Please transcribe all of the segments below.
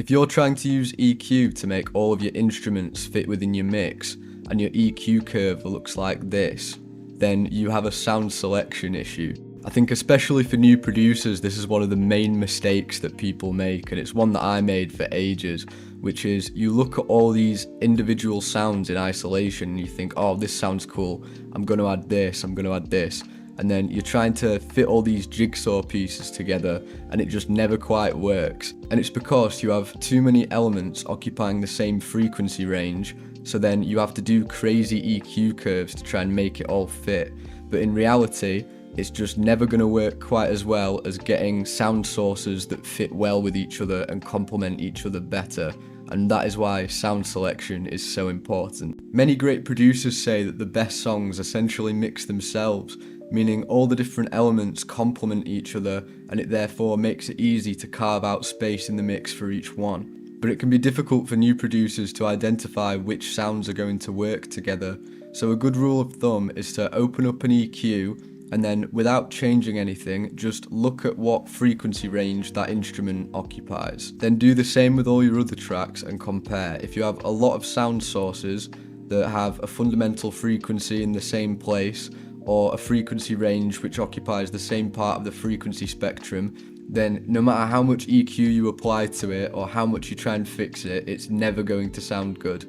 If you're trying to use EQ to make all of your instruments fit within your mix, and your EQ curve looks like this, then you have a sound selection issue. I think especially for new producers, this is one of the main mistakes that people make, and it's one that I made for ages, which is you look at all these individual sounds in isolation and you think, oh, this sounds cool, I'm going to add this, I'm going to add this. And then you're trying to fit all these jigsaw pieces together and it just never quite works. And it's because you have too many elements occupying the same frequency range, so then you have to do crazy EQ curves to try and make it all fit. But in reality, it's just never going to work quite as well as getting sound sources that fit well with each other and complement each other better. And that is why sound selection is so important. Many great producers say that the best songs essentially mix themselves, meaning all the different elements complement each other, and it therefore makes it easy to carve out space in the mix for each one. But it can be difficult for new producers to identify which sounds are going to work together, so a good rule of thumb is to open up an EQ and then, without changing anything, just look at what frequency range that instrument occupies. Then do the same with all your other tracks and compare. If you have a lot of sound sources that have a fundamental frequency in the same place, or a frequency range which occupies the same part of the frequency spectrum, then no matter how much EQ you apply to it or how much you try and fix it, it's never going to sound good.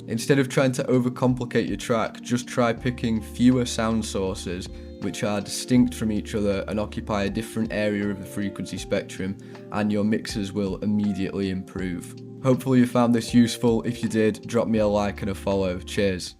Instead of trying to overcomplicate your track, just try picking fewer sound sources which are distinct from each other and occupy a different area of the frequency spectrum, and your mixes will immediately improve. Hopefully you found this useful. If you did, drop me a like and a follow. Cheers.